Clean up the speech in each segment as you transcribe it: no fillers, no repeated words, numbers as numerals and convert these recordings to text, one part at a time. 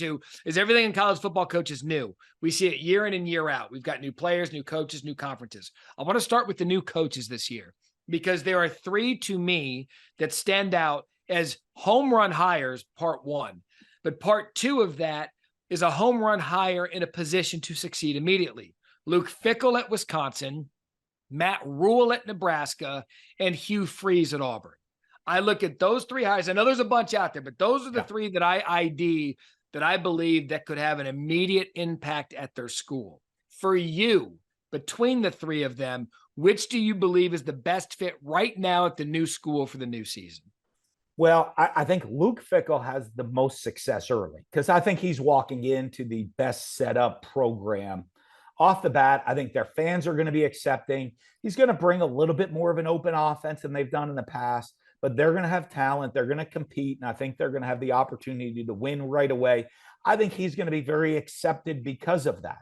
to is everything in college football coach is new. We see it year in and year out. We've got new players, new coaches, new conferences. I want to start with the new coaches this year because there are three to me that stand out as home run hires, part one. But part two of that is a home run hire in a position to succeed immediately. Luke Fickell at Wisconsin, Matt Rhule at Nebraska, and Hugh Freeze at Auburn. I look at those three hires. I know there's a bunch out there, but those are the three that I ID that I believe that could have an immediate impact at their school. For you, between the three of them, which do you believe is the best fit right now at the new school for the new season? Well, I think Luke Fickell has the most success early because I think he's walking into the best set up program. Off the bat, I think their fans are going to be accepting. He's going to bring a little bit more of an open offense than they've done in the past, but they're going to have talent. They're going to compete, and I think they're going to have the opportunity to win right away. I think he's going to be very accepted because of that.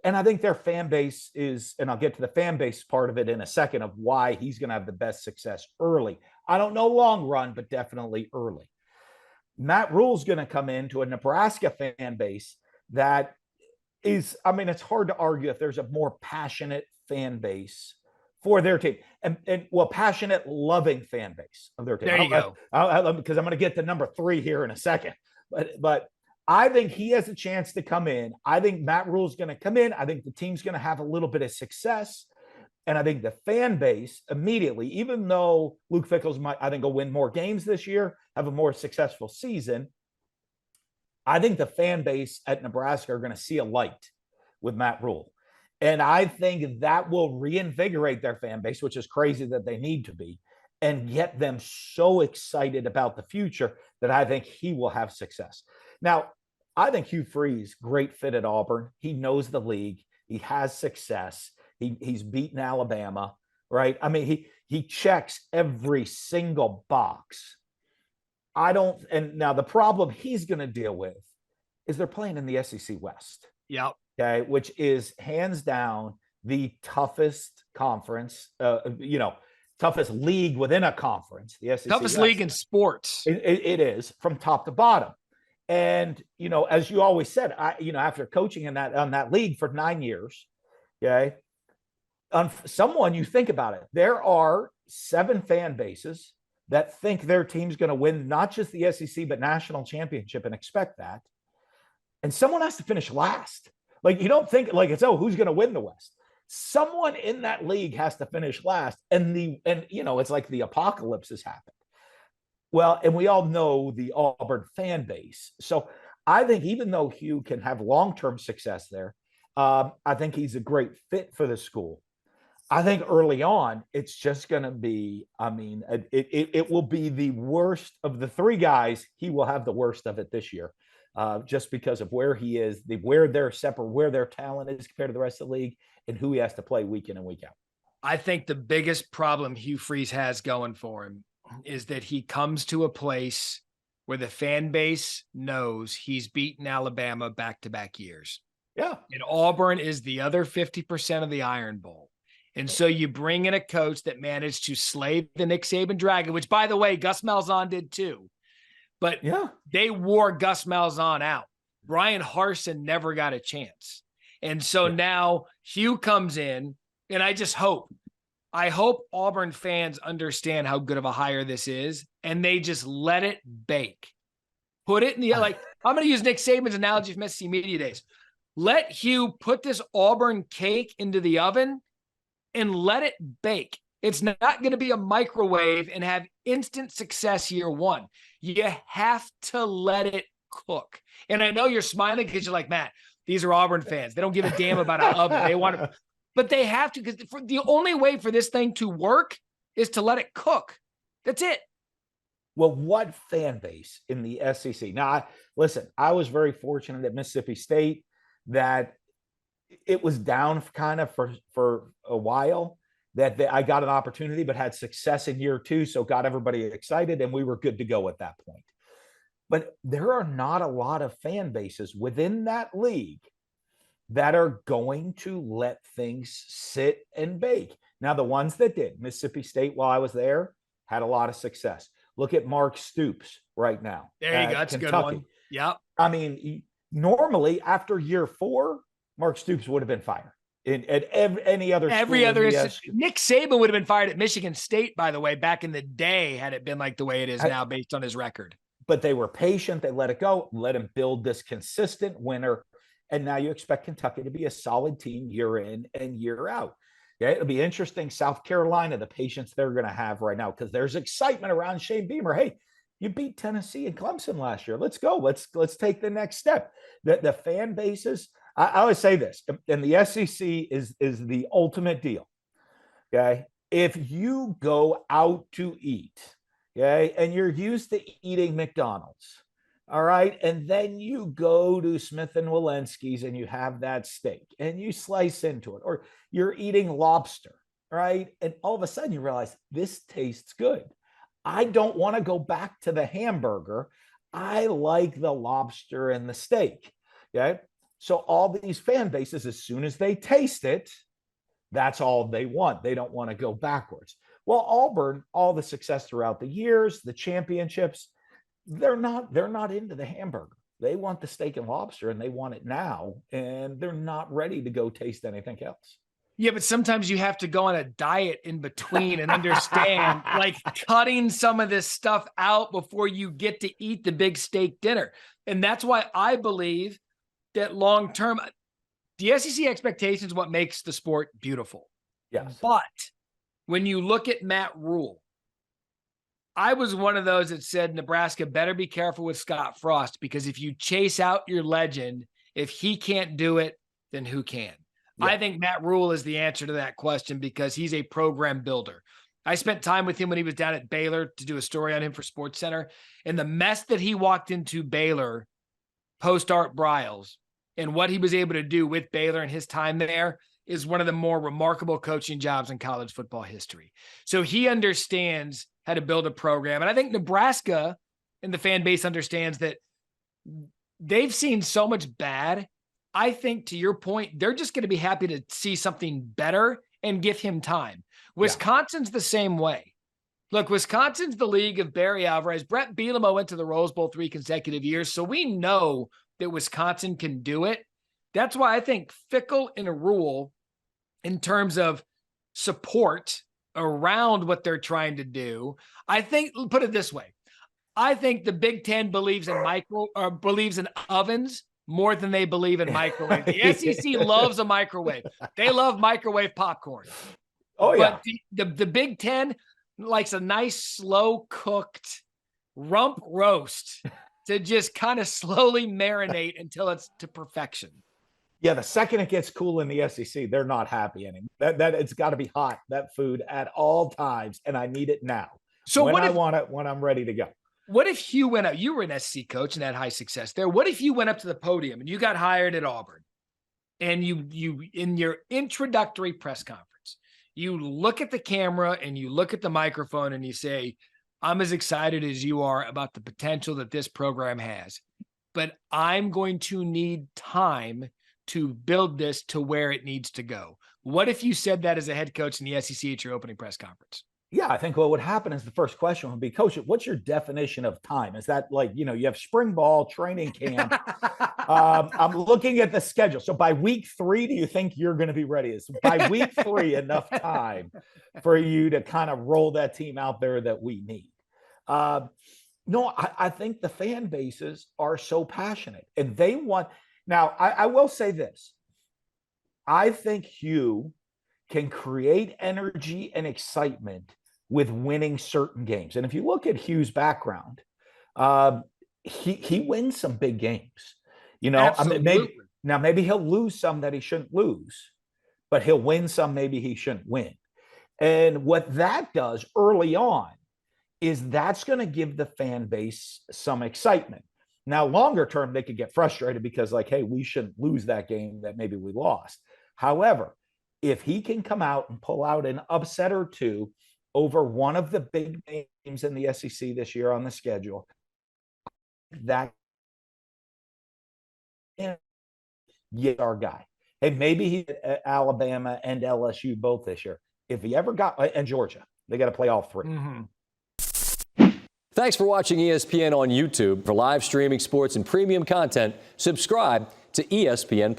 And I think their fan base is, and I'll get to the fan base part of it in a second of why he's going to have the best success early. I don't know long run, but definitely early. Matt Rhule's going to come into a Nebraska fan base that is, I mean, it's hard to argue if there's a more passionate fan base for their team and well, passionate, loving fan base of their team. There you go. Because I'm going to get to number three here in a second. But I think he has a chance to come in. I think Matt Rhule's going to come in. I think the team's going to have a little bit of success. And I think the fan base immediately, even though Luke Fickell's might, I think, will win more games this year, have a more successful season, I think the fan base at Nebraska are going to see a light with Matt Rhule. And I think that will reinvigorate their fan base, which is crazy that they need to be, and get them so excited about the future that I think he will have success. Now, I think Hugh Freeze, great fit at Auburn. He knows the league. He has success. He's beaten Alabama, right? I mean, he checks every single box. And now the problem he's going to deal with is they're playing in the SEC West. Yep. Okay, which is hands down the toughest conference, toughest league within a conference. The SEC toughest West. League in sports. It is from top to bottom. And, as you always said, after coaching on that league for 9 years, okay, someone you think about it, there are 7 fan bases that think their team's going to win not just the SEC, but national championship and expect that. And someone has to finish last. Like, you don't think like it's, who's going to win the West? Someone in that league has to finish last. And it's like the apocalypse has happened. Well, and we all know the Auburn fan base. So I think even though Hugh can have long-term success there, I think he's a great fit for the school. I think early on, it's just going to be, it will be the worst of the 3 guys. He will have the worst of it this year, just because of where he is, where they're separate, where their talent is compared to the rest of the league, and who he has to play week in and week out. I think the biggest problem Hugh Freeze has going for him is that he comes to a place where the fan base knows he's beaten Alabama back-to-back years. Yeah. And Auburn is the other 50% of the Iron Bowl. And so you bring in a coach that managed to slay the Nick Saban Dragon, which, by the way, Gus Malzahn did too. But they wore Gus Malzahn out. Brian Harsin never got a chance. And so now Hugh comes in, and I hope Auburn fans understand how good of a hire this is, and they just let it bake. Put it in the, I'm going to use Nick Saban's analogy from SEC Media Days. Let Hugh put this Auburn cake into the oven and let it bake. It's not going to be a microwave and have instant success year one. You have to let it cook. And I know you're smiling because you're like, Matt, these are Auburn fans. They don't give a damn about an oven. They want to, but they have to, because the only way for this thing to work is to let it cook. That's it. Well, what fan base in the SEC? Now, listen, I was very fortunate at Mississippi State that it was down kind of for a while, that I got an opportunity, but had success in year 2. So got everybody excited and we were good to go at that point. But there are not a lot of fan bases within that league that are going to let things sit and bake. Now, the ones that did, Mississippi State, while I was there, had a lot of success. Look at Mark Stoops right now. There you go. That's Kentucky. A good one. Yep. I mean, normally after year 4, Mark Stoops would have been fired. At every other Nick Saban would have been fired at Michigan State, by the way, back in the day, had it been like the way it is now based on his record. But they were patient. They let it go, let him build this consistent winner. And now you expect Kentucky to be a solid team year in and year out. Yeah, it'll be interesting. South Carolina, the patience they're going to have right now, because there's excitement around Shane Beamer. Hey, you beat Tennessee and Clemson last year. Let's go. Let's take the next step. The fan bases, I always say this, and the SEC is the ultimate deal. Okay. If you go out to eat, okay, and you're used to eating McDonald's, all right, and then you go to Smith and Walensky's and you have that steak and you slice into it, or you're eating lobster, right? And all of a sudden you realize this tastes good. I don't want to go back to the hamburger. I like the lobster and the steak. Okay. So all these fan bases, as soon as they taste it, that's all they want. They don't want to go backwards. Well, Auburn, all the success throughout the years, the championships, they're not into the hamburger. They want the steak and lobster, and they want it now, and they're not ready to go taste anything else. Yeah, but sometimes you have to go on a diet in between and understand, like, cutting some of this stuff out before you get to eat the big steak dinner. And that's why I believe that long-term, the SEC expectation is what makes the sport beautiful. Yes. But when you look at Matt Rhule, I was one of those that said Nebraska better be careful with Scott Frost, because if you chase out your legend, if he can't do it, then who can? Yeah. I think Matt Rhule is the answer to that question, because he's a program builder. I spent time with him when he was down at Baylor to do a story on him for SportsCenter, and the mess that he walked into Baylor post Art Briles and what he was able to do with Baylor and his time there is one of the more remarkable coaching jobs in college football history. So he understands how to build a program. And I think Nebraska and the fan base understands that they've seen so much bad. I think, to your point, they're just going to be happy to see something better and give him time. Wisconsin's the same way. Look, Wisconsin's the league of Barry Alvarez. Brett Bielema went to the Rose Bowl 3 consecutive years, so we know that Wisconsin can do it. That's why I think Fickell and Rhule, in terms of support around what they're trying to do, I think, put it this way, I think the Big Ten believes in ovens more than they believe in microwave. The SEC loves a microwave. They love microwave popcorn. Oh, yeah. But the Big Ten likes a nice, slow-cooked rump roast to just kind of slowly marinate until it's to perfection. Yeah, the second it gets cool in the SEC, they're not happy anymore. That it's got to be hot, that food, at all times, and I need it now. So when I want it, when I'm ready to go. What if Hugh went up? You were an SEC coach and had high success there. What if you went up to the podium and you got hired at Auburn, and you in your introductory press conference, you look at the camera and you look at the microphone and you say, I'm as excited as you are about the potential that this program has, but I'm going to need time to build this to where it needs to go. What if you said that as a head coach in the SEC at your opening press conference? Yeah, I think what would happen is the first question would be, Coach, what's your definition of time? Is that like, you have spring ball, training camp? I'm looking at the schedule. So by week 3, do you think you're going to be ready? Is by week 3 enough time for you to kind of roll that team out there that we need? No, I think the fan bases are so passionate, and they want. Now, I will say this. I think Hugh can create energy and excitement with winning certain games. And if you look at Hugh's background, he wins some big games. Maybe he'll lose some that he shouldn't lose, but he'll win some maybe he shouldn't win. And what that does early on is that's going to give the fan base some excitement. Now, longer term, they could get frustrated because, like, hey, we shouldn't lose that game that maybe we lost. However, if he can come out and pull out an upset or two over one of the big games in the SEC this year on the schedule, that is our guy. Hey, maybe he at Alabama and LSU both this year. If he ever got, and Georgia, they got to play all 3. Mm-hmm. Thanks for watching ESPN on YouTube. For live streaming sports and premium content, subscribe to ESPN+.